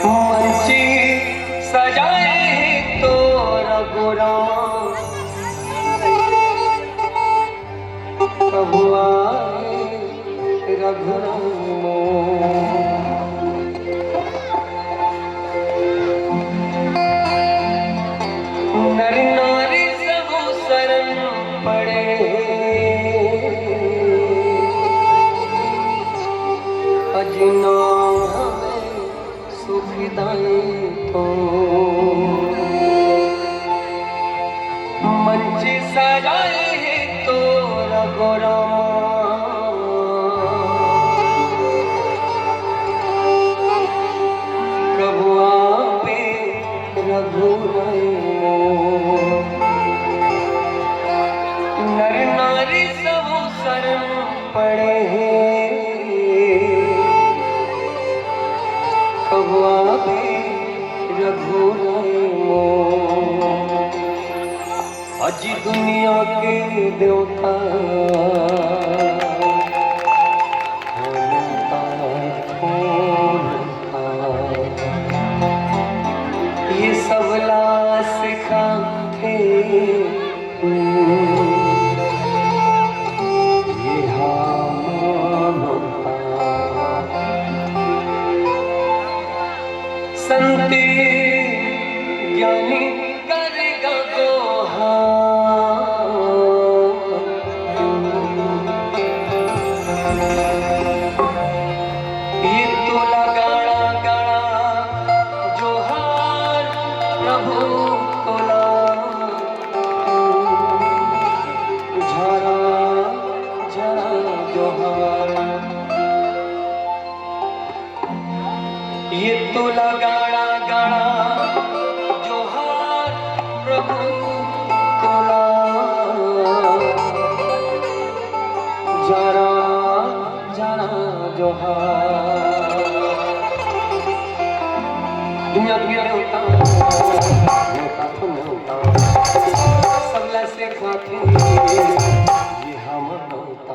मंची सजाए तो रघुराम कब आए रघुराम। नर नारी सब शरण पड़े अजना सुखदाई तो मंच सजाए तो रघुराम कब आपे रघुराम। नर नारी सब शरण पड़े कब आपे रघुराम। अजी दुनिया के देवता ये सबला सिखा थे ये संते ज्ञानी करेगा दोहा ये तोला गाड़ा गाड़ा जोहार प्रभु तोला झरा झरा जोहार। ये तोला गाड़ा गाड़ा जोहार प्रभु तोला जरा जरा जोहार। दुनिया दुनिया में होता सबला से खाते ये हम होता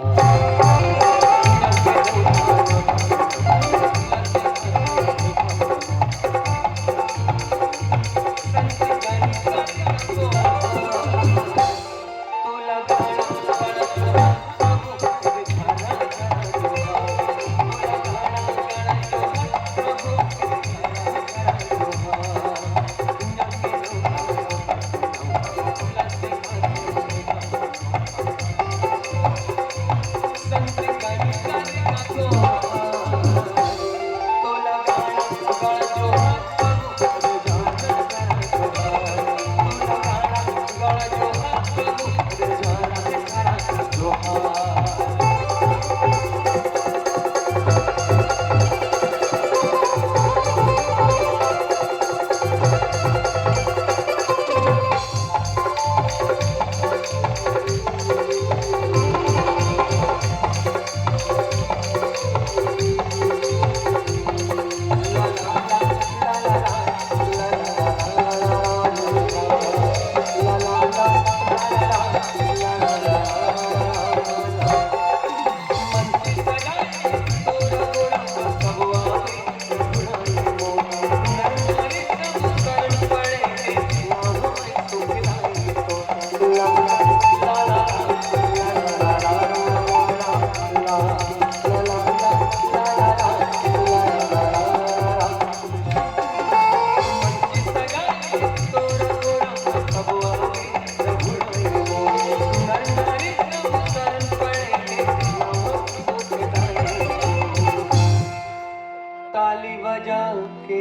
ताली बजा के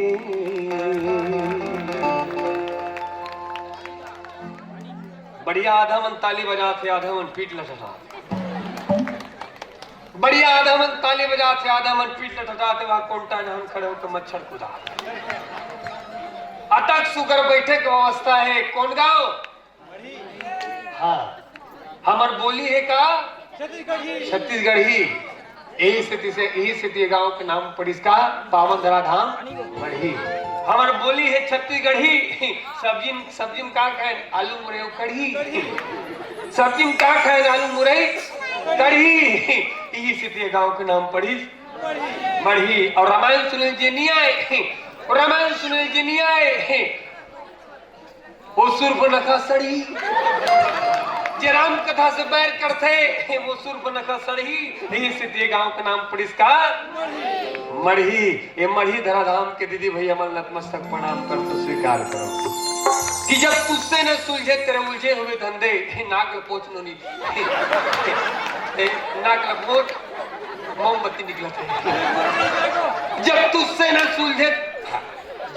बढ़िया आधा मन ताली बजा थे आधा मन पीट लटटा। बढ़िया आधा मन ताली बजा थे आधा मन पीट लटटाते वहां कोंटा जहां खड़े होकर मच्छर कुदा। अटक सुकर बैठे की अवस्था है कौन गाँव? हाँ हमार बोली है का छत्तीसगढ़ी। यही स्थिति गांव के नाम पड़ी इसका पावन धरा धाम बढ़ी। हमार बोली है छत्तीसगढ़ी। सब्जी सब्जी में का खाए आलू मुरई कढ़ी। सब्जी में का खाए आलू मुरई कढ़ी। यही स्थिति गांव के नाम पड़ी। मढ़ी और रामायण सुने जी नहीं आए, रामायण सुने जी नहीं आए। वो सूर्पनखा सड़ी जे राम कथा से बैर करते, वो सूर्पनखा सड़ी। यही से गांव का नाम पड़ी इसका मढ़ी। ये मढ़ी धराधाम के दीदी भैया मन नतमस्तक प्रणाम कर तो स्वीकार करो कि जब तुझसे न सुलझे तेरे उलझे हुए धंधे। नाक लपोच नो नहीं, नाक लपोच मोमबत्ती निकला था। जब तुझसे न सुलझे,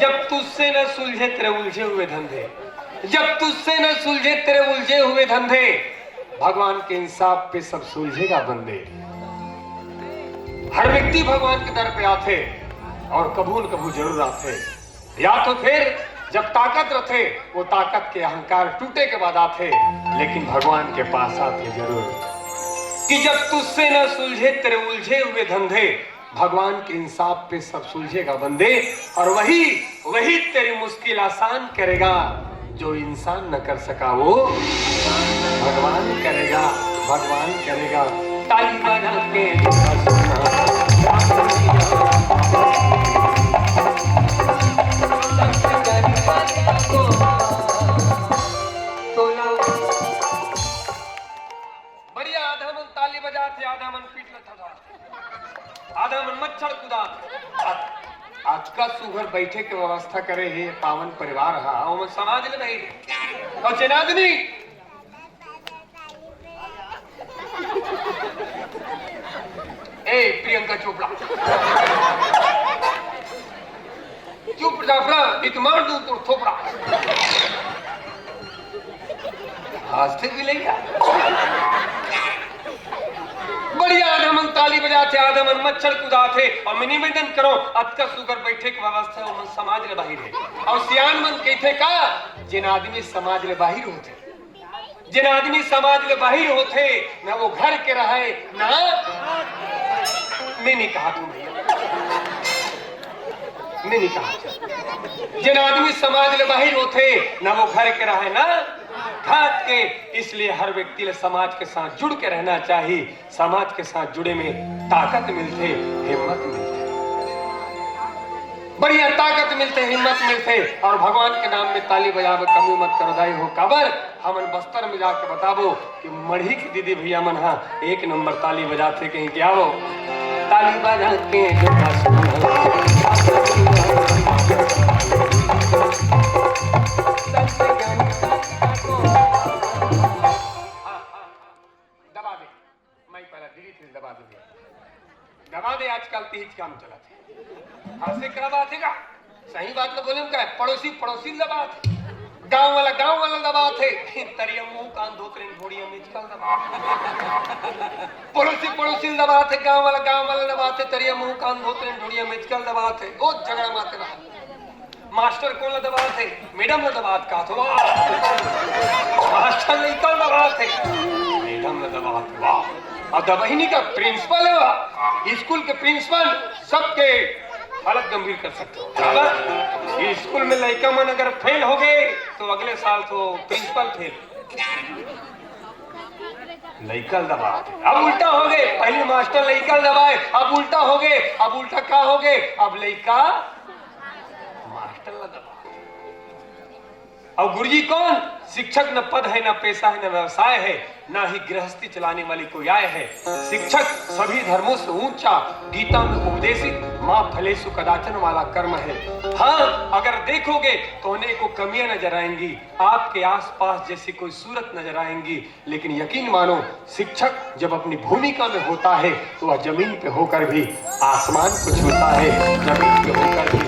जब तुझसे न सुलझे तेरे उलझे हुए धंधे, जब तुझसे न सुलझे तेरे उलझे हुए धंधे, भगवान के इंसाफ पे सब सुलझेगा बंदे। हर व्यक्ति भगवान के दर पे आते और कबूल कबूल जरूर आते, या तो फिर जब ताकत रखे वो ताकत के अहंकार टूटे के बाद आते, लेकिन भगवान के पास आते जरूर। कि जब तुझसे न सुलझे तेरे उलझे हुए धंधे, भगवान के इंसाफ पे सब सुलझेगा बंदे। और वही वही तेरी मुश्किल आसान करेगा, जो इंसान न कर सका वो भगवान करेगा, भगवान करेगा। ताली बजा के बढ़िया। आधा मन ताली बजाते, आधा मन पीट लथा, आधा मन मच्छर कुदा। आज का सुघर बैठे के व्यवस्था करे हे पावन परिवार हा और समाज में नहीं और चनादनी ए प्रियंका चोपड़ा चुप जाफड़ा इत मार दूं तो थोपड़ा हंसते भी ले गया। बढ़िया। आधा मन ताली बजाते, आधा मन मच्छर कुदाते और मैं निवेदन करो अतका सुगर बैठे के व्यवस्था वो मन समाज ले बाहिर है। और सियान मन कहते का जिन आदमी समाज ले बाहिर होते, जिन आदमी समाज ले बाहिर होते ना वो घर के रहे ना। मैं नहीं कहा तुम भैया, मैं नहीं कहा। जिन आदमी समाज ले बाहिर होते ना वो घर के रहे ना घाट के। इसलिए हर व्यक्ति ले समाज के साथ जुड़ के रहना चाहिए। समाज के साथ जुड़े में ताकत मिलते, हिम्मत मिलते, बढ़िया ताकत मिलते, हिम्मत मिलते। और भगवान के नाम में ताली बजावे कमी मत करो दाई हो कबर। हमन बस्तर में जाके बताबो कि मढ़ी की दीदी भैया मन हा एक नंबर ताली बजाते कहीं क्या हो ताली बजा के दबा दे। आजकल तेज काम चला थे, हाथ से क्या बात है का सही बात तो बोले क्या है? पड़ोसी पड़ोसी दबा थे, गांव वाला दबा थे। तरिया मुंह कान धोतरे घोड़िया में चल दबा। पड़ोसी पड़ोसी दबा थे, गांव वाला दबा थे। तरिया मुंह कान धोतरे घोड़िया में चल दबा थे। ओ झगड़ा माते रहा। मास्टर कौन दबा थे? मैडम दबा का तो मास्टर नहीं कल दबा थे, मैडम दबा थे। वाह। और दबहिनी का प्रिंसिपल है वह, स्कूल के प्रिंसिपल सबके हालत गंभीर कर सकते हो। स्कूल में लड़का मन अगर फेल हो गए तो अगले साल तो प्रिंसिपल फेल। लड़का दबा, अब उल्टा हो गए। पहले मास्टर लड़का दबाए, अब उल्टा हो गए। अब उल्टा क्या हो गए? अब लड़का मास्टर दबा। और गुरुजी कौन? शिक्षक न पद है, न पैसा है, न व्यवसाय है, न ही गृहस्थी चलाने वाली कोई आय है। शिक्षक सभी धर्मों से ऊंचा, गीता में उपदेशित मां फलेषु कदाचन वाला कर्म है। हाँ, अगर देखोगे तो अनेकों कमियां नजर आएंगी, आपके आसपास जैसी कोई सूरत नजर आएंगी, लेकिन यकीन मानो शिक्षक जब अपनी भूमिका में होता है तो वह जमीन पे होकर भी आसमान को छूता है, जमीन पे होकर भी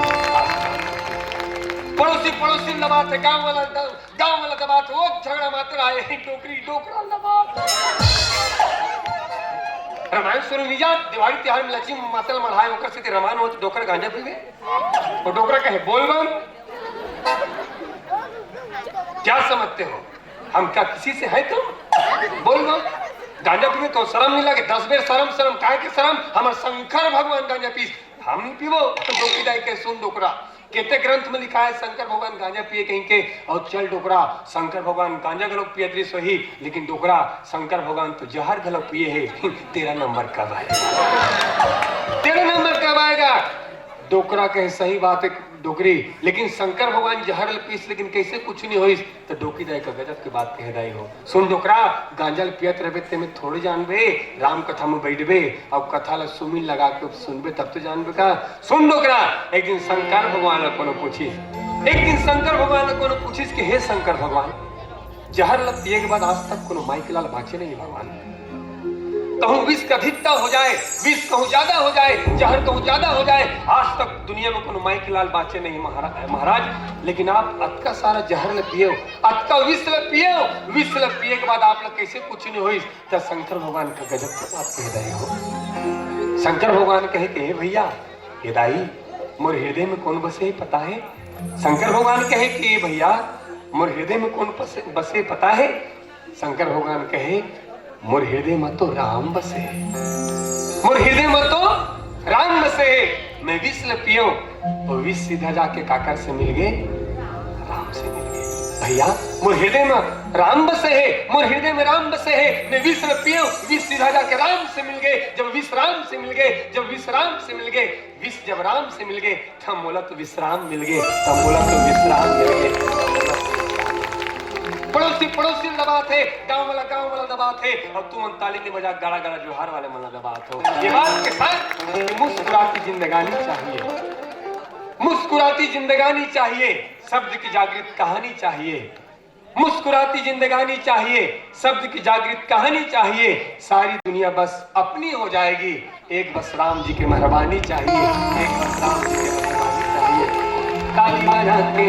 पड़ोसी पड़ोसी दबाते, गांव वाला दबाते। वो झगड़ा मात्र आए टोकरी टोकरा दबाते। रामायण सुनो निजा दिवाली त्योहार में लक्ष्मी मातल मढ़ाए होकर से रामायण हो डोकर गांजा पीवे और डोकरा कहे बोल बम। क्या समझते हो हम क्या किसी से है? तुम बोल बम गांजा पीवे तो शर्म नहीं लगे? 10 बेर शर्म काहे के शर्म? हमार शंकर भगवान गांजा पीस, हम नहीं पीवो। डोकी दाई के सुन डोकरा केते ग्रंथ में लिखा है शंकर भगवान गांजा पिए कहीं के और चल डोकरा शंकर भगवान गांजा गलोक पिए दृश्य ही, लेकिन डोकरा शंकर भगवान तो जहर गलोक पिए है। तेरा नंबर कब आएगा? तेरा नंबर कब आएगा? डोकरा कहे सही बात है डोकरी, लेकिन शंकर भगवान जहर पीस लेकिन कैसे कुछ नहीं होइस तो डोकी दाई का गजब के बात कह दाई हो। सुन डोकरा, गांजल पियत रहे ते में थोड़ी जानबे, राम कथा में बैठबे और कथा ला सुमिल लगा के सुनबे तब तो जानबे का। सुन डोकरा, एक दिन शंकर भगवान को पूछिस, एक दिन शंकर भगवान को पूछिस कि हे शंकर भगवान, जहर ला पिए के बाद आज तक कोनो माई के लाल बाचे नहीं भगवान। कहूं विष का अधिकता हो जाए, विष कहूं ज्यादा हो जाए, जहर कहूं ज्यादा हो जाए, आज तक दुनिया में कोनो माई के लाल बाचे नहीं महाराज। लेकिन आप अतका सारा जहर ले पियो, अतका विष ले पियो, विष ले पिए के बाद आप लोग कैसे कुछ नहीं होई? तो शंकर भगवान का गजब की बात कह रहे हो। शंकर भगवान कहे कि भैया हे दाई मोर हृदय में कौन बसे पता है? शंकर भगवान कहे कि भैया मोर हृदय में कौन बसे पता है? शंकर भगवान कहे मोर हृदय में तो राम बसे, मोर हृदय में तो राम बसे। मैं विष ल पियो और विष सीधा जाके काकर से मिल गए, राम से मिल गए। भैया मोर हृदय में राम बसे है, मोर हृदय में राम बसे है। मैं विष ल पियो, विष सीधा जाके राम से मिल गए। जब विष राम से मिल गए, जब विष राम से मिल गए, विष जब राम से मिल गए, तब मोला तो विश्राम मिल गए, तब मोला तो विश्राम मिल गए। पड़ोसी दबात है, गांव वाला दबात है, और तुम ताली के बजाय गाड़ा गाड़ा जोहार वाले मन दबात हो। ये बात के साथ मुस्कुराती जिंदगानी चाहिए, मुस्कुराती जिंदगानी चाहिए, शब्द की जागृत कहानी चाहिए। मुस्कुराती जिंदगानी चाहिए, शब्द की जागृत कहानी चाहिए। सारी दुनिया बस अपनी हो जाएगी, एक बस राम जी की मेहरबानी चाहिए, एक बस राम जी की मेहरबानी चाहिए। ताली बजा के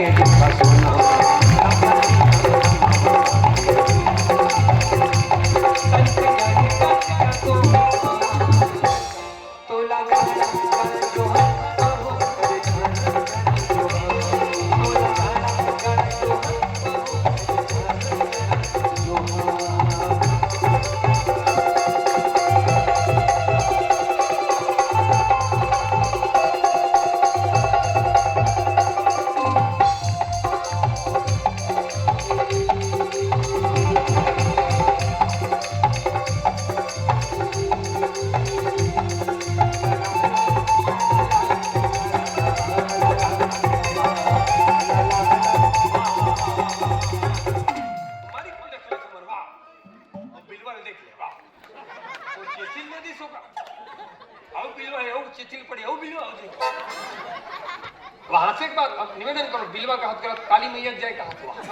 वहां से एक बात निवेदन करो, बिलवा का हाथ गलत, काली मैया जाए का हाथ वहां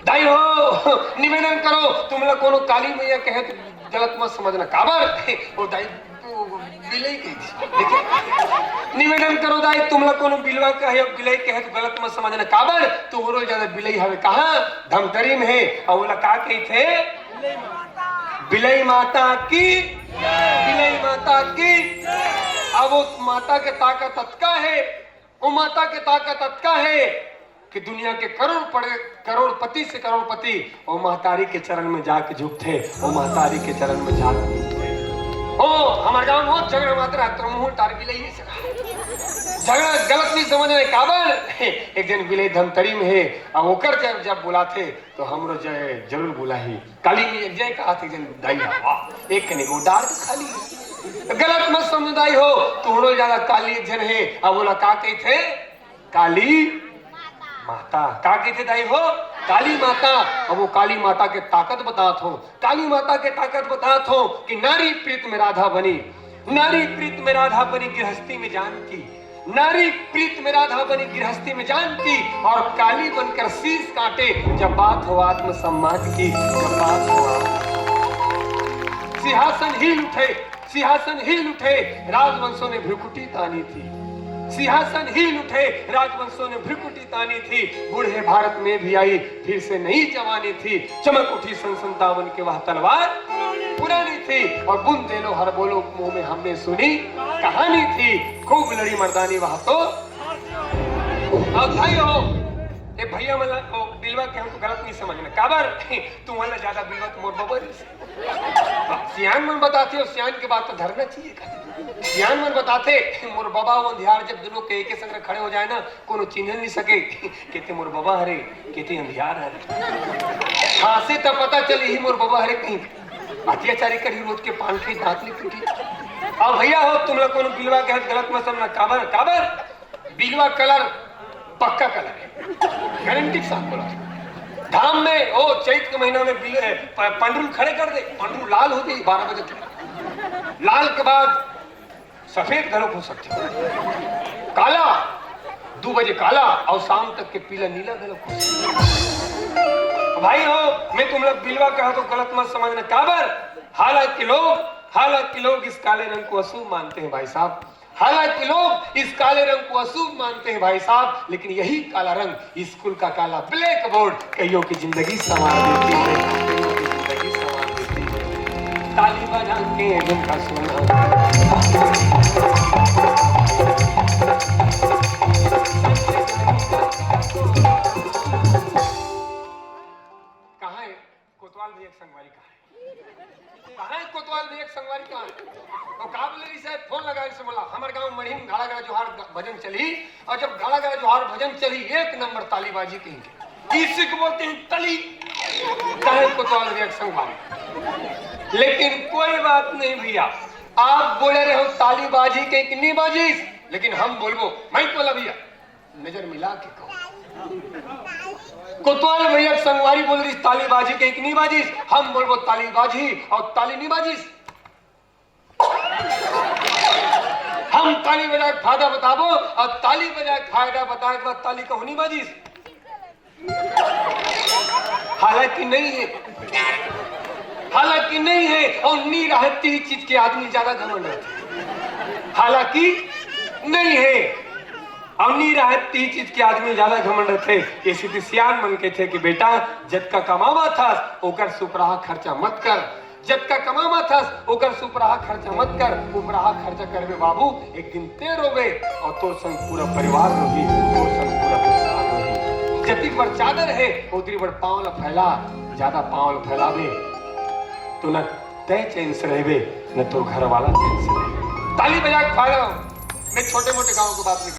दाई हो। निवेदन करो, तुम लोग कोनो काली मैया कहे तो गलत मत समझना, काबर वो दाई बिलई कही थी। देखिए निवेदन करो दाई, तुम लोग कोनो बिलवा कहे बिलई कहे तो गलत मत समझना, काबर तू रोज ज्यादा बिलई हवे कहां धमतरी में है। और बोला का कही थे बिलई माता की, बिलई माता की। अब वो माता के ताकत अतका है, वो माता के ताकत अतका है कि दुनिया के करोड़पति से करोड़पति वो महतारी के चरण में जाके झुकते, वो महतारी के चरण में जाके ओ हमारे गांव में झगड़ा मात्रा मुंह तार बिलई नहीं सका, झगड़ा गलत नहीं समझने काबर। एक दिन बिलई धमतरी में है, अब ओकर जब बुलाते तो हमरो जय जरूर बुलाही। काली में जय कहा थे जन दाई एक कने को डार खाली, गलत मत समझदाई हो, तुमरो ज्यादा काली जन है। अब बोला का कही थे काली माता, का कही थे दाई हो काली माता। अब वो काली माता के ताकत बतात हो, काली माता के ताकत बतात हो कि नारी प्रीत में राधा बनी, नारी प्रीत में राधा बनी गृहस्थी में जानकी, नारी प्रीत में राधा बनी गृहस्थी में जानकी। और काली बनकर शीश काटे जब बात हो आत्मसम्मान की, जब बात हो सिंहासन हिल उठे, सिंहासन हिल उठे, राजवंशों ने भ्रुकुटी तानी थी, सिंहासन हिल उठे, राजवंशों ने भ्रुकुटी तानी थी। बूढ़े भारत में भी आई फिर से नई जवानी थी, चमक उठी सन 57 के वह तलवार पुरानी थी। और बुनते लो हर बोलो मुंह में हमने सुनी कहानी थी, खूब लड़ी मर्दानी वह तो। अब भाई हो ए भैया मला बिलवा के हमको गलत नहीं समझना, काबर तू वाला ज्यादा बिलवा तो मोर बबर सियान मन बताती हो, सियान के बात तो धरना चाहिए। ज्ञान मन बताते मोर बाबा वो अंधियार जब दोनों के एक संग खड़े हो जाए ना कोनो चिन्ह नहीं सके कहते मोर बाबा हरे कहते अंधियार हरे खांसे तब पता चले ही मोर बाबा हरे कहीं अत्याचारी करी रोज के पान के दांत नहीं टूटी। अब भैया हो तुम लोग कोनो बिलवा के गलत मत समझना। काबर काबर बिलवा कलर पक्का कलर है गारंटी साफ बोला। धाम में ओ चैत के महीना में पंडरूल खड़े कर दे पंडरूल लाल हो गई 12 बजे लाल के बाद सफेद गलत हो सकती काला 2 बजे काला और शाम तक के पीला नीला गलत हो। भाई हो मैं तुम लोग बिलवा कहा तो गलत मत समझना। काबर हालांकि लोग इस काले रंग को अशुभ मानते हैं भाई साहब। हालांकि लोग इस काले रंग को अशुभ मानते हैं भाई साहब, लेकिन यही काला रंग स्कूल का काला ब्लैक बोर्ड कईयों की जिंदगी संवार देती है, कईयों की जिंदगी संवार देती है। ताली बजा के जिनका सुना कहाँ है कोतवाल भैया संगवारी कहाँ है कोतवाल भैया संगवारी कहाँ है? और काबुलेरी साहब फोन लगा से बोला हमारे गांव मढ़ी में गाड़ा गाड़ा जोहार भजन चली और जब गाड़ा गाड़ा जोहार भजन चली 1 नंबर तालीबाजी कहेंगे इसी को बोलते हैं तली कहे कोतवाल भैया संगवारी। लेकिन कोई बात नहीं भैया आप बोले रहे हो तालीबाजी के कितनी बाजी, लेकिन हम बोलबो मैं बोला भैया नजर मिला के कहो कोतवाल भैया संगवारी बोल रही तालीबाजी के इतनी बाजिश, हम बोलबो तालीबाजी और ताली नहीं बाजिश। हम ताली बजाए फायदा बताबो और ताली बजाए फायदा बताए के बाद ताली का होनी बाजिश। हालांकि नहीं है और नहीं रहती ही चीज के आदमी ज्यादा घमंड रहते। हालांकि नहीं है और नहीं रहती चीज के आदमी ज्यादा घमंड थे। ये सीधी सियान मन के थे कि बेटा जब का कमावा था ओकर सुपराहा खर्चा मत कर, जब का कमावा था ओकर सुपराहा खर्चा मत कर, उपराहा खर्चा करबे बाबू एक दिन ते रोवे और तोर संग पूरा परिवार रोही, तोर संग पूरा परिवार रोही। जति पर चादर है उतरी पर पांव फैला, ज्यादा पांव फैलावे तो न तय चैन से रहबे न तोर घर वाला चैन से रहबे। ताली बजा के फायदा मैं छोटे मोटे गाँव की बात नहीं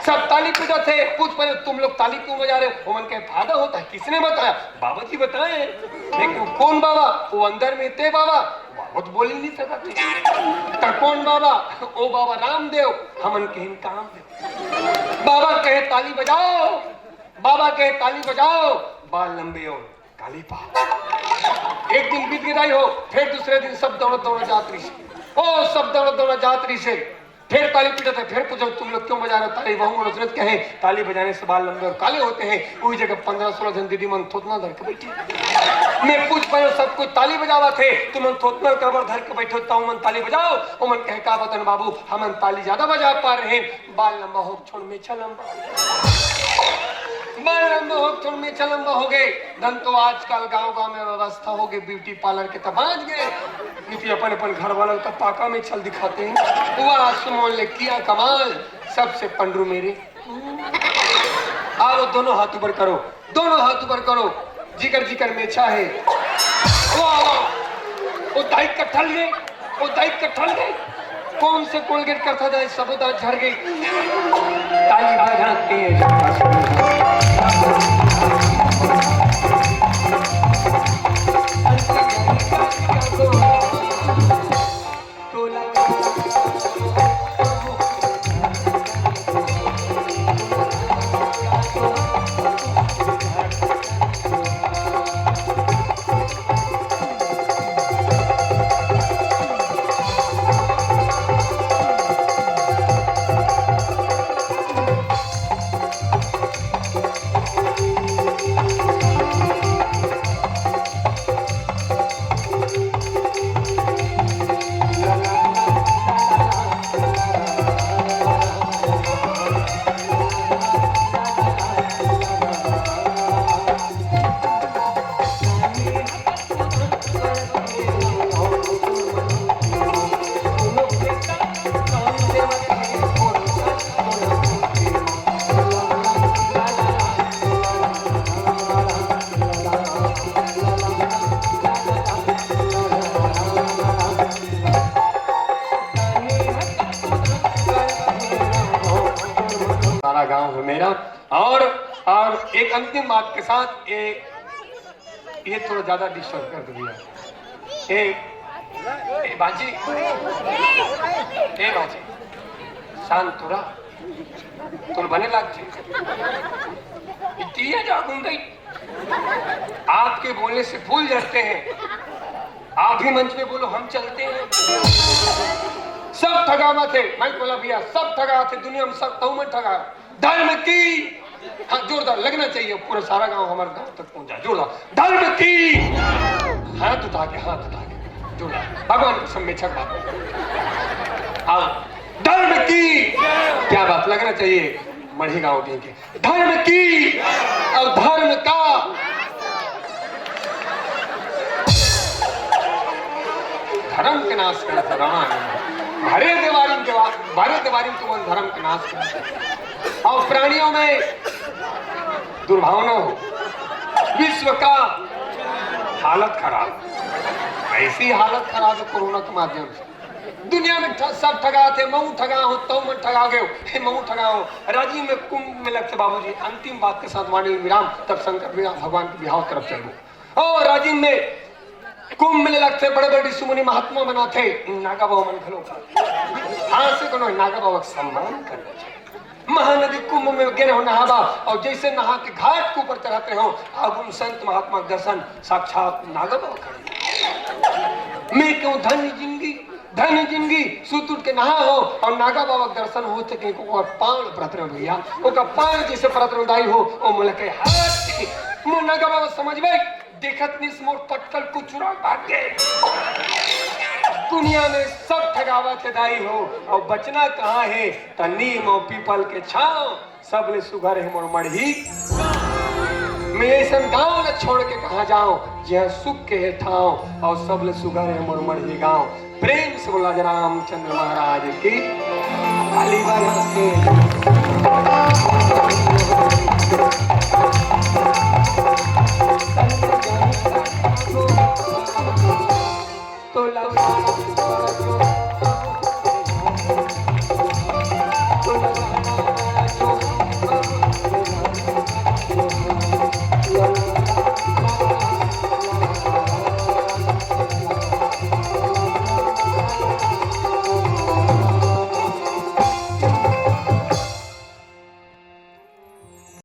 सब ताली पीटा थे। पूछ पहले तुम लोग ताली क्यों बजा रहे हो? मन के फायदा होता है किसने बताया? बाबा जी बताए। लेकिन कौन बाबा? वो अंदर में थे बाबा, बहुत बोल ही नहीं सकते। कौन बाबा? ओ बाबा रामदेव, हमन के काम दे। बाबा कहे ताली बजाओ, बाबा कहे ताली बजाओ, बाल लंबे हो काली पा। एक दिन बीत गई हो, फिर दूसरे दिन सब दौड़ जात्री से, ओ सब दौड़ जात्री से फिर ताली पीटा था। फिर पूछो तुम लोग क्यों बजा रहे हो ताली? वहू नजरत कहे ताली बजाने से बाल लंबे और काले होते हैं। वही जगह 15-16 जन दीदी मन थोतना धर के बैठी। मैं पूछ पाया सब कुछ ताली बजावा थे, तुम थोतना कबर धर के बैठे हो मन ताली बजाओ। वो मन कहे का बतन बाबू हम ताली ज्यादा बजा पा रहे हैं, बाल लंबा हो छोड़ मेछा लंबा, बाल लंबा हो छोड़ मेछा लंबा हो गए। धन तो आजकल गाँव में व्यवस्था हो गई ब्यूटी पार्लर के तब आज गए नीति अपन घर वालों का पाका में छल दिखाते हैं। वाह सुमोन ने किया कमाल, सबसे पंडरू मेरे। आओ दोनों हाथ ऊपर करो, दोनों हाथ ऊपर करो, जिगर जिगर मेछा है। वाह वाह वो दाई कट्ठल गए, वो दाई कट्ठल गए। कौन से कोलगेट करता था सबूता झड़ गई। ताली बजाते गांव है मेरा। और एक अंतिम बात के साथ ये थोड़ा ज्यादा डिस्टर्ब कर दिया। बाजी शांत तोरा तोर बने लागते आपके बोलने से भूल जाते हैं। आप भी मंच पे बोलो हम चलते हैं। सब ठगावा थे, मैं बोला भैया सब ठगा थे, दुनिया में सब तहु में ठगा। धर्म की हाँ जोरदार लगना चाहिए, पूरा सारा गांव हमारे गांव तक पहुंचा। जोरदार धर्म की हाथ उठा के जोरदार भगवान को सब में छक बात। हाँ धर्म की क्या बात लगना चाहिए मढ़ी गांव के धर्म की और धर्म का धर्म के नाश करता रामायण भरे देवारी तुम धर्म के नाश करता। और प्राणियों में दुर्भावना हो, विश्व का हालत खराब, ऐसी हालत खराब है कोरोना के माध्यम से। दुनिया में सब ठगा थे, मऊ ठगा हो तो मैं ठगा गए, मऊ ठगा हो। राजीव में कुंभ में लगते बाबूजी अंतिम बात के साथ वाणी विराम, तब शंकर भगवान के बिहाव तरफ चलो। और राजीव में कुंभ में लगते बड़े बड़े ऋषि मुनि महात्मा बनाते नागा बाबा मन खलो हाँ से कोनो नागा बाबा का सम्मान करना चाहिए। महानदी कुंभ में गिरे हो नहावा, और जैसे नहा के घाट के ऊपर चढ़ाते हो अब उन संत महात्मा दर्शन साक्षात नागा बाबा खड़े। मैं क्यों धन्य जिंदगी सुत उठ के नहा हो और नागा बाबा के दर्शन हो सके पान प्रतरण भैया ओका पान जैसे प्रतरणदायी हो ओ मुलके हाथ मो नागा बाबा समझ भाई देखत निस मोर पटकल को चुरा भाग गए। दुनिया में सब ठगावा के दाई हो और बचना कहाँ है नीम और पीपल के छांव सब ले सुघर है मोर मढ़ी। मैं ऐसा गाँव न छोड़ के कहा जाऊं जहाँ सुख के है ठाव और सब ले सुघर है मोर मढ़ी गाँव। प्रेम से बोला रामचंद्र महाराज की काली बाई।